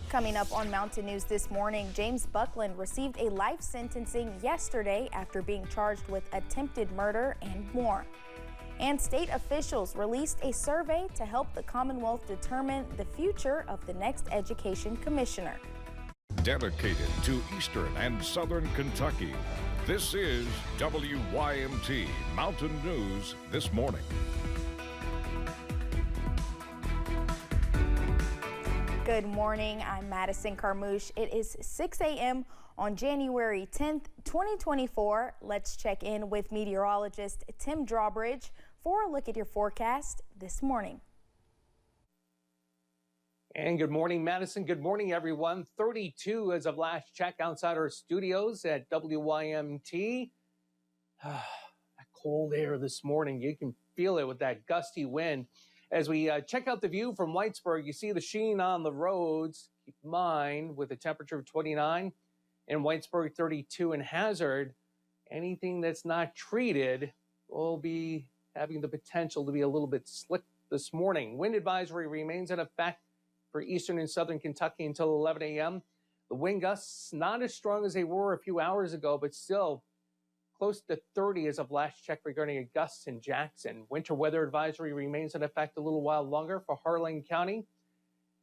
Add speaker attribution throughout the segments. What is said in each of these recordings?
Speaker 1: Coming up on Mountain News this morning, James Buckland received a life sentencing yesterday after being charged with attempted murder and more. And state officials released a survey to help the Commonwealth determine the future of the next education commissioner.
Speaker 2: Dedicated to Eastern and Southern Kentucky, this is WYMT Mountain News this morning.
Speaker 1: Good morning, I'm Madison Carmouche. It is 6 a.m. on January 10th, 2024. Let's check in with meteorologist Tim Drawbridge for a look at your forecast this morning.
Speaker 3: And good morning, Madison. Good morning, everyone. 32 as of last check outside our studios at WYMT. That cold air this morning, you can feel it with that gusty wind. As we check out the view from Whitesburg, you see the sheen on the roads. Keep in mind, with a temperature of 29 in Whitesburg, 32 in Hazard, anything that's not treated will be having the potential to be a little bit slick this morning. Wind advisory remains in effect for eastern and southern Kentucky until 11 a.m. The wind gusts not as strong as they were a few hours ago, but still close to 30 as of last check regarding gusts in Jackson. Winter weather advisory remains in effect a little while longer for Harlan County,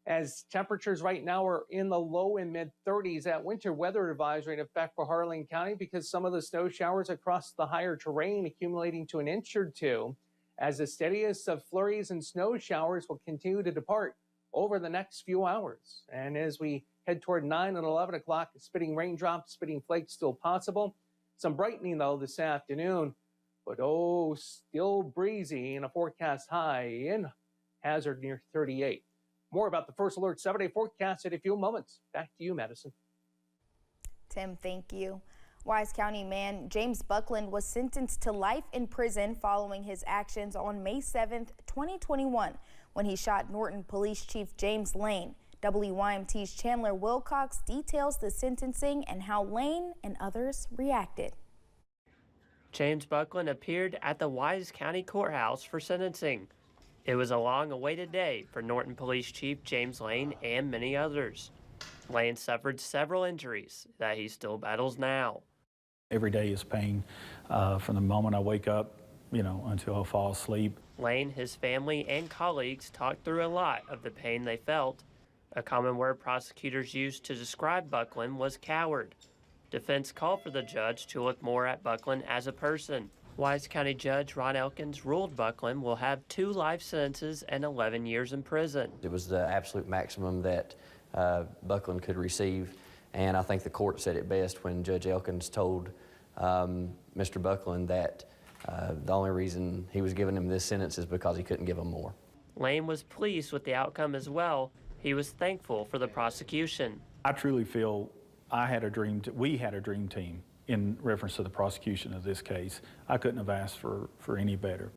Speaker 3: as temperatures right now are in the low and mid 30s. That winter weather advisory in effect for Harlan County because some of the snow showers across the higher terrain accumulating to an inch or two, as the steadiest of flurries and snow showers will continue to depart over the next few hours. And as we head toward 9 and 11 o'clock, spitting raindrops, spitting flakes still possible. Some brightening, though, this afternoon, but still breezy and a forecast high in Hazard near 38. More about the First Alert 7-day forecast in a few moments. Back to you, Madison.
Speaker 1: Tim, thank you. Wise County man James Buckland was sentenced to life in prison following his actions on May 7th, 2021, when he shot Norton Police Chief James Lane. WYMT's Chandler Wilcox details the sentencing and how Lane and others reacted.
Speaker 4: James Buckland appeared at the Wise County Courthouse for sentencing. It was a long-awaited day for Norton Police Chief James Lane and many others. Lane suffered several injuries that he still battles now.
Speaker 5: Every day is pain from the moment I wake up, until I fall asleep.
Speaker 4: Lane, his family, and colleagues talked through a lot of the pain they felt. A common word prosecutors used to describe Buckland was coward. Defense called for the judge to look more at Buckland as a person. Wise County Judge Ron Elkins ruled Buckland will have 2 life sentences and 11 years in prison.
Speaker 6: It was the absolute maximum that Buckland could receive, and I think the court said it best when Judge Elkins told Mr. Buckland that the only reason he was giving him this sentence is because he couldn't give him more.
Speaker 4: Lane was pleased with the outcome as well. He was thankful for the prosecution.
Speaker 5: I truly feel we had a dream team in reference to the prosecution of this case. I couldn't have asked for any better.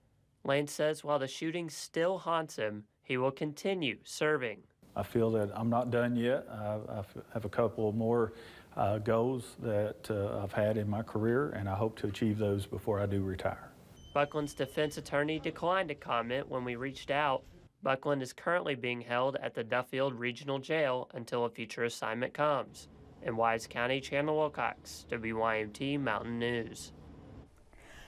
Speaker 4: Lane says while the shooting still haunts him, he will continue serving.
Speaker 5: I feel that I'm not done yet. I have a couple more goals that I've had in my career, and I hope to achieve those before I do retire.
Speaker 4: Buckland's defense attorney declined to comment when we reached out. Buckland is currently being held at the Duffield Regional Jail until a future assignment comes. In Wise County, Chandler Wilcox, WYMT Mountain News.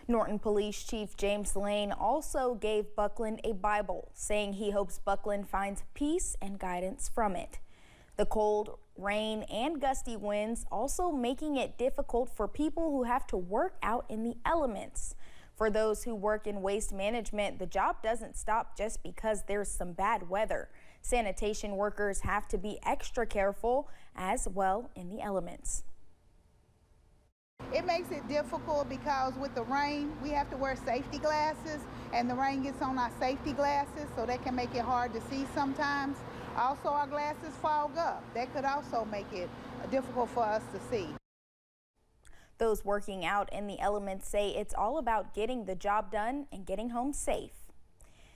Speaker 1: Norton Police Chief James Lane also gave Buckland a Bible, saying he hopes Buckland finds peace and guidance from it. The cold, rain, and gusty winds also making it difficult for people who have to work out in the elements. For those who work in waste management, the job doesn't stop just because there's some bad weather. Sanitation workers have to be extra careful as well in the elements.
Speaker 7: It makes it difficult because with the rain, we have to wear safety glasses, and the rain gets on our safety glasses, so that can make it hard to see sometimes. Also, our glasses fog up. That could also make it difficult for us to see.
Speaker 1: Those working out in the elements say it's all about getting the job done and getting home safe.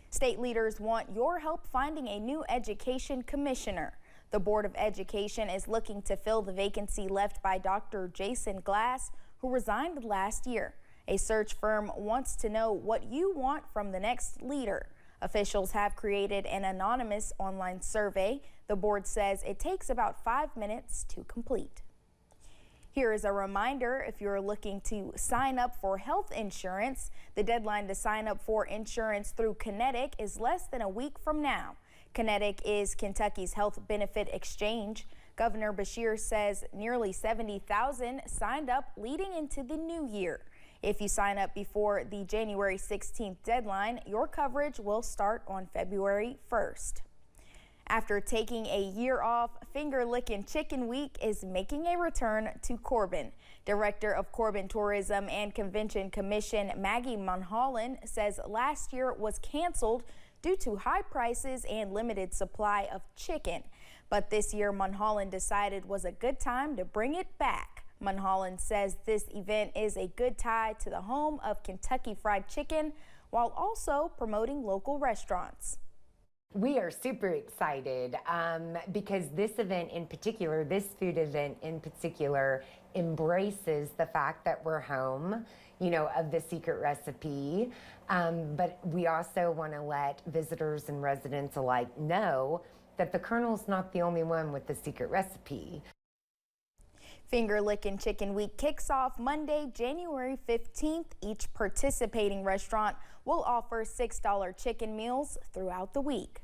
Speaker 1: State leaders want your help finding a new education commissioner. The Board of Education is looking to fill the vacancy left by Dr. Jason Glass, who resigned last year. A search firm wants to know what you want from the next leader. Officials have created an anonymous online survey The board says it takes about 5 minutes to complete. Here is a reminder, if you're looking to sign up for health insurance, the deadline to sign up for insurance through Kinetic is less than a week from now. Kinetic is Kentucky's health benefit exchange. Governor Beshear says nearly 70,000 signed up leading into the new year. If you sign up before the January 16th deadline, your coverage will start on February 1st. After taking a year off, Finger Lickin' Chicken Week is making a return to Corbin. Director of Corbin Tourism and Convention Commission Maggie Mulholland says last year was canceled due to high prices and limited supply of chicken. But this year, Mulholland decided was a good time to bring it back. Mulholland says this event is a good tie to the home of Kentucky Fried Chicken while also promoting local restaurants.
Speaker 8: We are super excited because this event in particular, this food event in particular, embraces the fact that we're home, you know, of the secret recipe. But we also want to let visitors and residents alike know that the Colonel's not the only one with the secret recipe.
Speaker 1: Finger Lickin' Chicken Week kicks off Monday, January 15th. Each participating restaurant will offer $6 chicken meals throughout the week.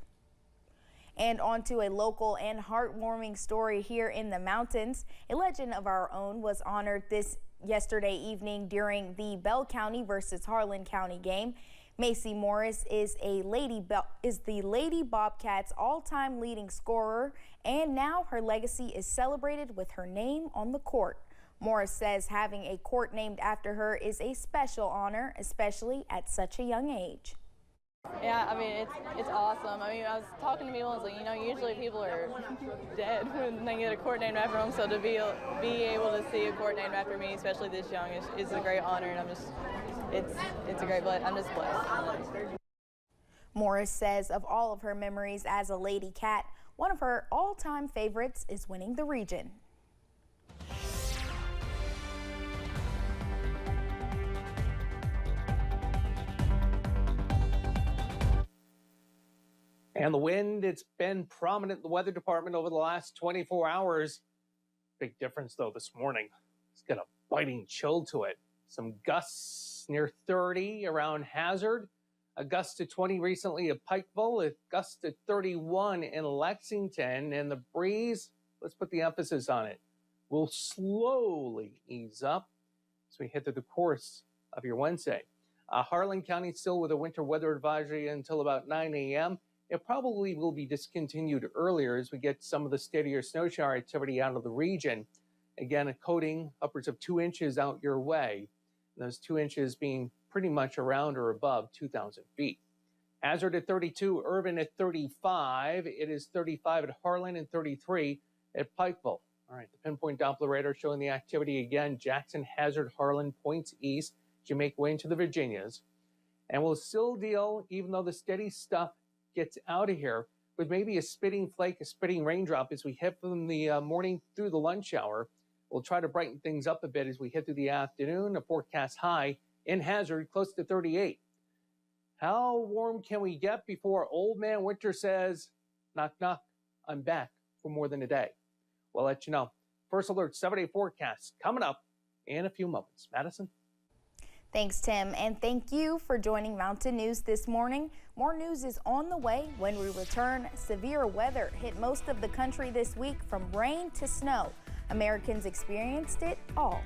Speaker 1: And on to a local and heartwarming story here in the mountains. A legend of our own was honored this yesterday evening during the Bell County versus Harlan County game. Macy Morris is the Lady Bobcats' all-time leading scorer, and now her legacy is celebrated with her name on the court. Morris says having a court named after her is a special honor, especially at such a young age.
Speaker 9: Yeah, I mean, it's awesome. I mean, I was talking to people, I was like, you know, usually people are dead when they get a court named after them, so to be able to see a court named after me, especially this young, is a great honor, and it's a great blessing. I'm just blessed.
Speaker 1: Morris says of all of her memories as a Lady Cat, one of her all-time favorites is winning the region.
Speaker 3: And the wind, it's been prominent in the weather department over the last 24 hours. Big difference, though, this morning. It's got a biting chill to it. Some gusts near 30 around Hazard. A gust to 20 recently at Pikeville. A gust to 31 in Lexington. And the breeze, let's put the emphasis on it, will slowly ease up as we head through the course of your Wednesday. Harlan County still with a winter weather advisory until about 9 a.m. It probably will be discontinued earlier as we get some of the steadier snow shower activity out of the region. Again, a coating upwards of 2 inches out your way. And those 2 inches being pretty much around or above 2,000 feet. Hazard at 32, Irvin at 35. It is 35 at Harlan and 33 at Pikeville. All right, the pinpoint Doppler radar showing the activity again. Jackson, Hazard, Harlan, points east as you make way into the Virginias. And we'll still deal, even though the steady stuff gets out of here, with maybe a spitting flake, a spitting raindrop as we hit from the morning through the lunch hour. We'll try to brighten things up a bit as we hit through the afternoon. A forecast high in Hazard close to 38. How warm can we get before Old Man Winter says, knock, knock, I'm back for more than a day? We'll let you know. First Alert 7-day forecast coming up in a few moments. Madison?
Speaker 1: Thanks, Tim, and thank you for joining Mountain News this morning. More news is on the way when we return. Severe weather hit most of the country this week, from rain to snow. Americans experienced it all.